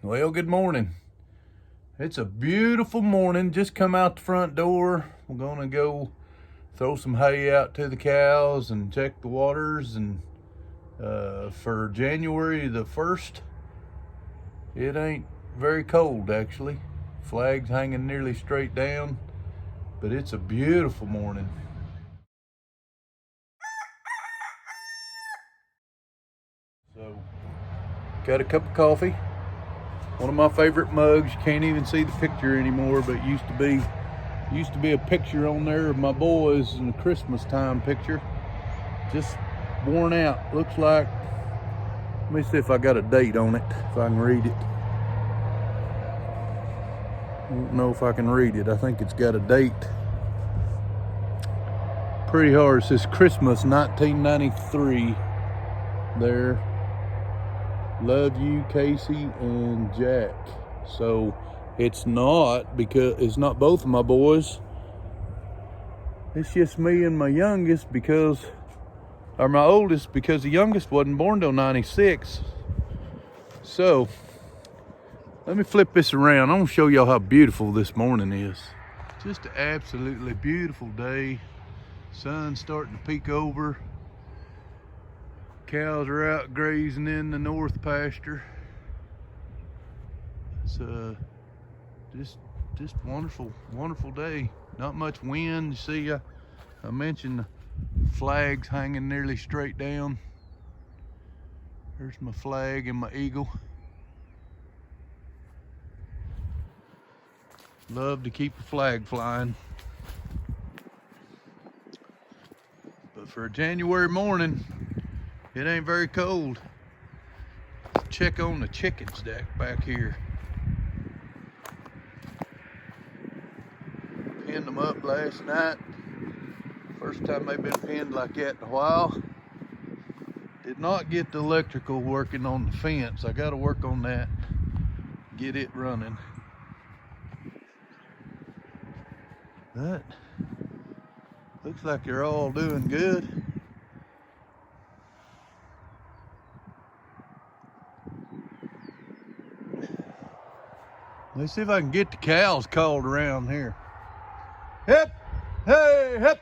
Well, good morning. It's a beautiful morning. Just come out the front door. We're gonna go throw some hay out to the cows and check the waters. And for January the 1st, it ain't very cold actually. Flags hanging nearly straight down, but it's a beautiful morning. So, got a cup of coffee. One of my favorite mugs. You can't even see the picture anymore, but it used to be a picture on there of my boys in the Christmas time picture. Just worn out. Looks like, let me see if I got a date on it, if I can read it. I don't know if I can read it. I think it's got a date. Pretty hard. It says Christmas 1993 there. Love you, Casey and Jack. So it's not, because it's not both of my boys. It's just me and my youngest, or my oldest, because the youngest wasn't born till 96. So let me flip this around. I'm gonna show y'all how beautiful this morning is. Just an absolutely beautiful day. Sun's starting to peek over. Cows are out grazing in the north pasture. It's just wonderful day. Not much wind. You see, I mentioned the flags hanging nearly straight down. There's my flag and my eagle. Love to keep a flag flying. But for a January morning, it ain't very cold. Let's check on the chickens back here. Pinned them up last night. First time they've been pinned like that in a while. Did not get the electrical working on the fence. I gotta work on that. Get it running. But looks like they're all doing good. Let's see if I can get the cows called around here. Hip, hey, hip.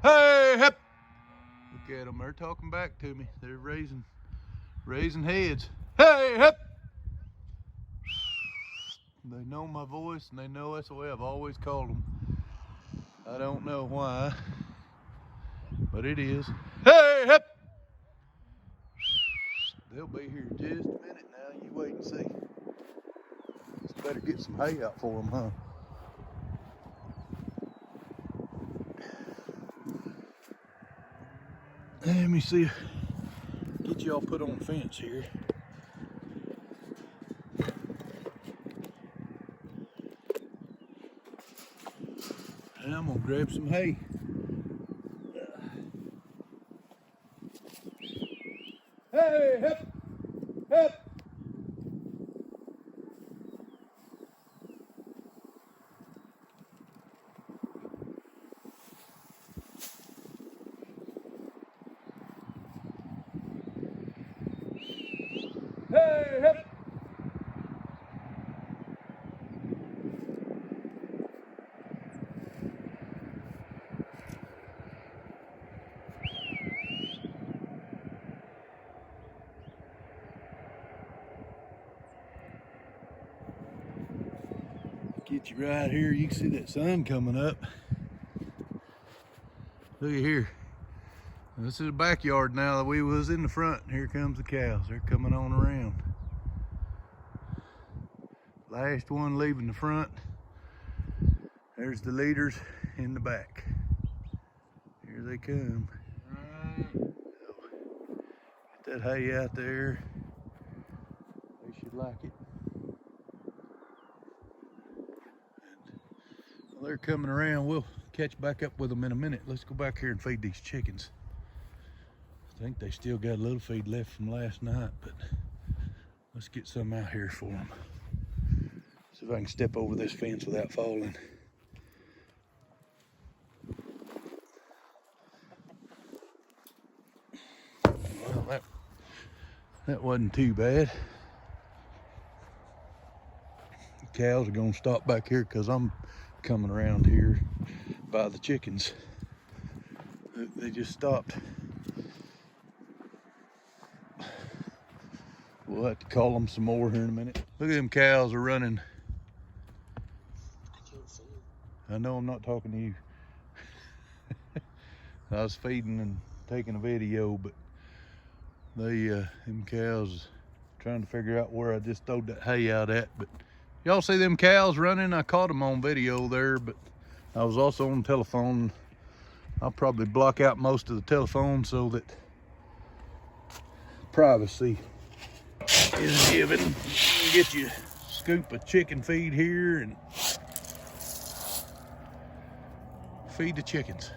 Hey, hip. Look at them, they're talking back to me. They're raising heads. Hey, hip. They know my voice and they know that's the way I've always called them. I don't know why, but it is. Hey, hip. They'll be here in just a minute now. You wait and see. Just better get some hay out for them, huh? Let me see. Get y'all put on the fence here. And I'm gonna grab some hay. Hey, hip, hip. Hey, hip. Get you right here. You can see that sun coming up. Look at here. This is the backyard now. We was in the front. Here comes the cows. They're coming on around. Last one leaving the front. There's the leaders in the back. Here they come. Get that hay out there. They should like it. Well, they're coming around. We'll catch back up with them in a minute. Let's go back here and feed these chickens. I think they still got a little feed left from last night, but let's get some out here for them. See if I can step over this fence without falling. Well, that wasn't too bad. cows are gonna stop back here because I'm coming around here by the chickens. They just stopped. We'll have to call them some more here in a minute. Look at them cows are running. I can't see you. I know I'm not talking to you. I was feeding and taking a video, but them cows trying to figure out where I just throwed that hay out at. But y'all see them cows running? I caught them on video there, but I was also on the telephone. I'll probably block out most of the telephone so that privacy is given. Get you a scoop of chicken feed here and feed the chickens.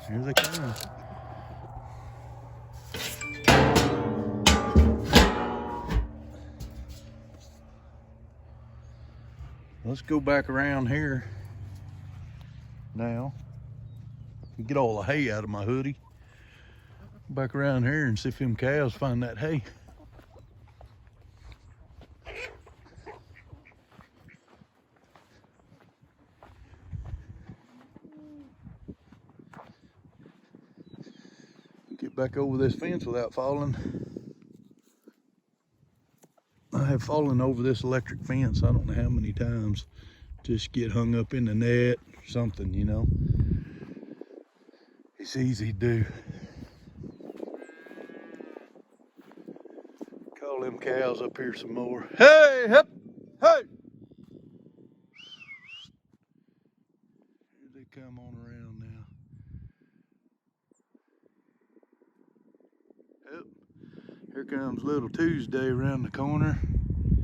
Here they come. Let's go back around here now. Get all the hay out of my hoodie. Back around here and see if them cows find that hay. Get back over this fence without falling. I have fallen over this electric fence I don't know how many times. Just get hung up in the net or something, you know. It's easy to do. Call them cows up here some more. Hey, hip, hey! Here they come on around now. Yep. Here comes little Tuesday around the corner.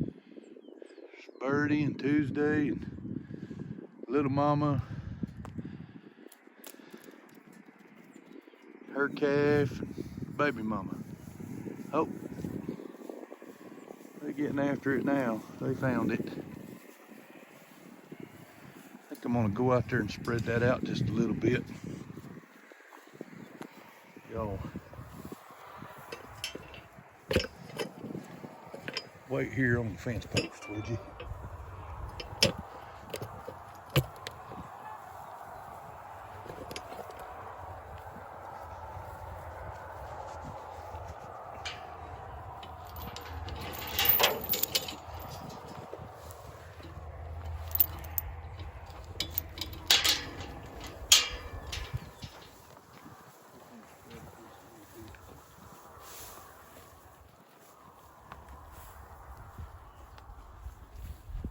There's Birdie and Tuesday and little mama. Her calf and baby mama. Oh, they're getting after it now. They found it. I think I'm gonna go out there and spread that out just a little bit. Y'all wait here on the fence post, would you?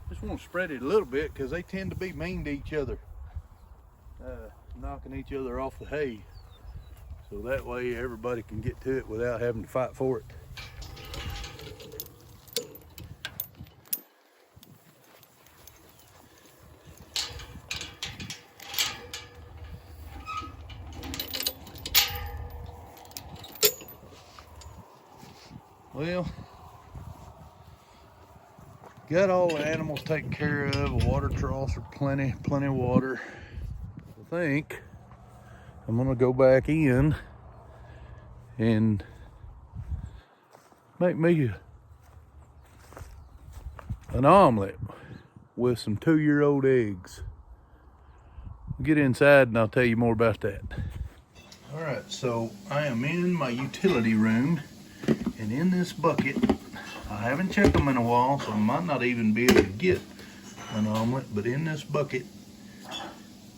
Just want to spread it a little bit because they tend to be mean to each other, knocking each other off the hay. So that way everybody can get to it without having to fight for it. Well, got all the animals taken care of. Water troughs are plenty of water. I think I'm gonna go back in and make me an omelet with some 2-year-old eggs. Get inside and I'll tell you more about that. All right, so I am in my utility room, and in this bucket, I haven't checked them in a while, so I might not even be able to get an omelet, but in this bucket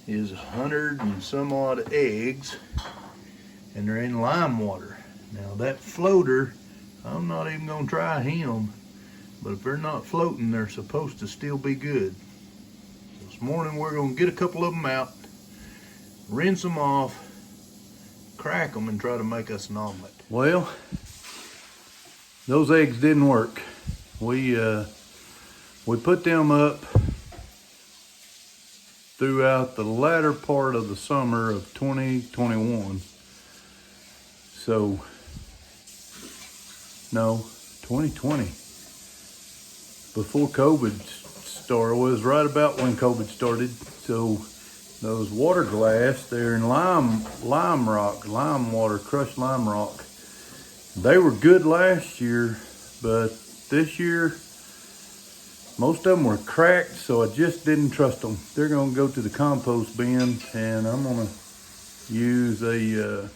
is 100 and some odd eggs, and they're in lime water. Now that floater, I'm not even gonna try him, but if they're not floating, they're supposed to still be good. So this morning we're gonna get a couple of them out, rinse them off, crack them, and try to make us an omelet. Well, those eggs didn't work. We put them up throughout the latter part of the summer of 2021. So, no, 2020. Before COVID started, was right about when COVID started. So those water glass, they're in lime water, crushed lime rock. They were good last year, but this year Most of them were cracked, so I just didn't trust them. They're gonna go to the compost bin, and I'm gonna use a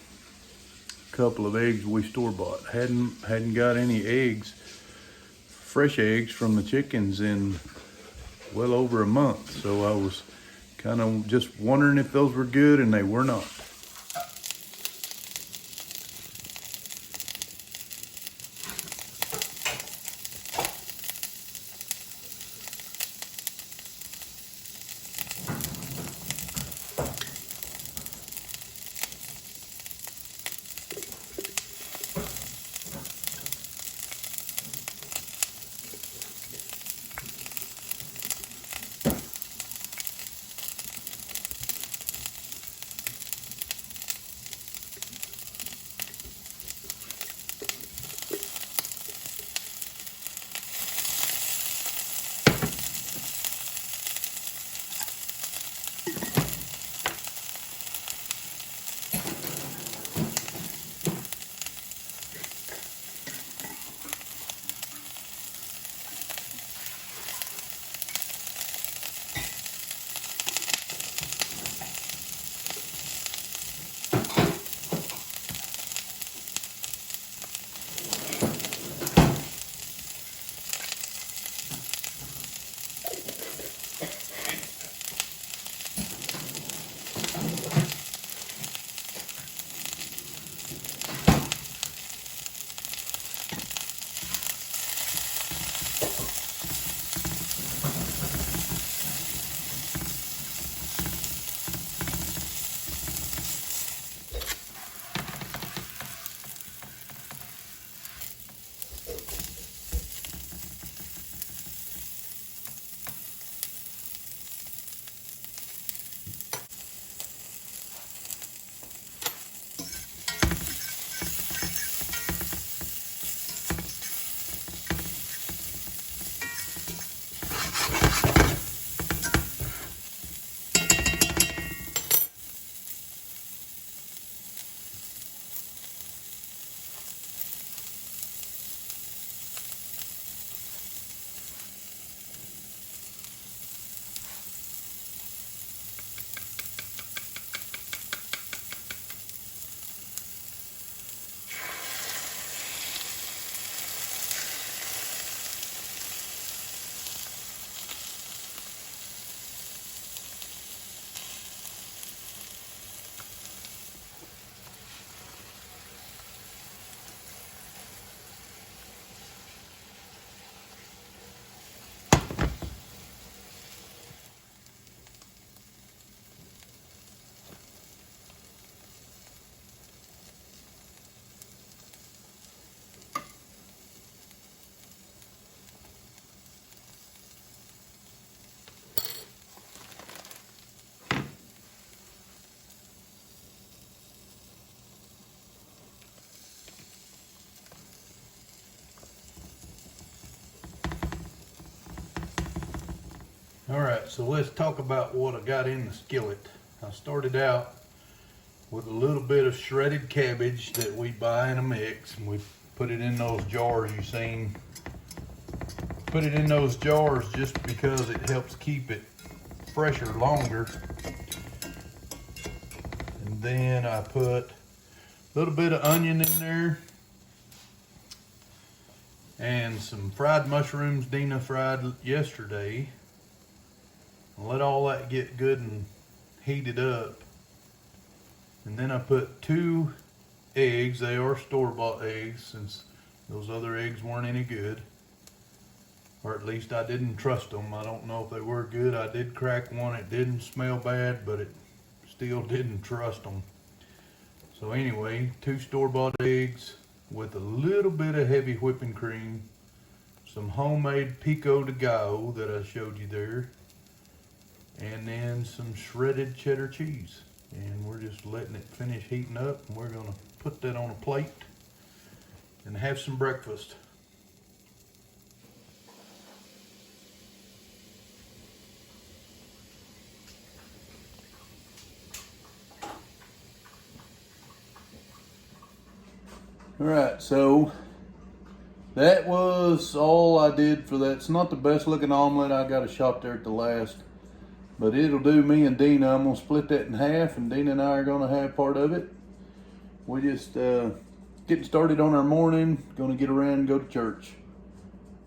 couple of eggs we store-bought. Hadn't got any eggs, fresh eggs from the chickens in well over a month, so I was kind of just wondering if those were good, and they were not. All right, so let's talk about what I got in the skillet. I started out with a little bit of shredded cabbage that we buy in a mix, and we put it in those jars you seen. Put it in those jars just because it helps keep it fresher longer. And then I put a little bit of onion in there and some fried mushrooms Deanna fried yesterday. Let all that get good and heated up. And then I put 2 eggs. They are store-bought eggs, since those other eggs weren't any good. Or at least I didn't trust them. I don't know if they were good. I did crack one. It didn't smell bad, but it still didn't trust them. So anyway, 2 store-bought eggs with a little bit of heavy whipping cream, some homemade pico de gallo that I showed you there, and then some shredded cheddar cheese. And we're just letting it finish heating up, and we're gonna put that on a plate and have some breakfast. All right, so that was all I did for that. It's not the best looking omelet. I got a shot there at the last. But it'll do me and Deanna. I'm going to split that in half, and Deanna and I are going to have part of it. We just getting started on our morning. Going to get around and go to church.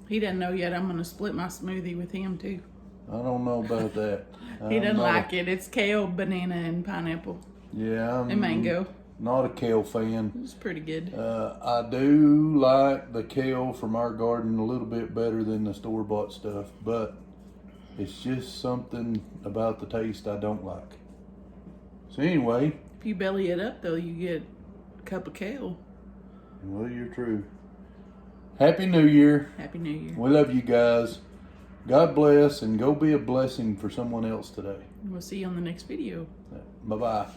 He doesn't know yet. I'm going to split my smoothie with him, too. I don't know about that. He doesn't like it. It's kale, banana, and pineapple. Yeah. And mango. Not a kale fan. It's pretty good. I do like the kale from our garden a little bit better than the store-bought stuff, but it's just something about the taste I don't like. So anyway. If you belly it up, though, you get a cup of kale. Well, you're true. Happy New Year. Happy New Year. We love you guys. God bless, and go be a blessing for someone else today. We'll see you on the next video. Bye-bye.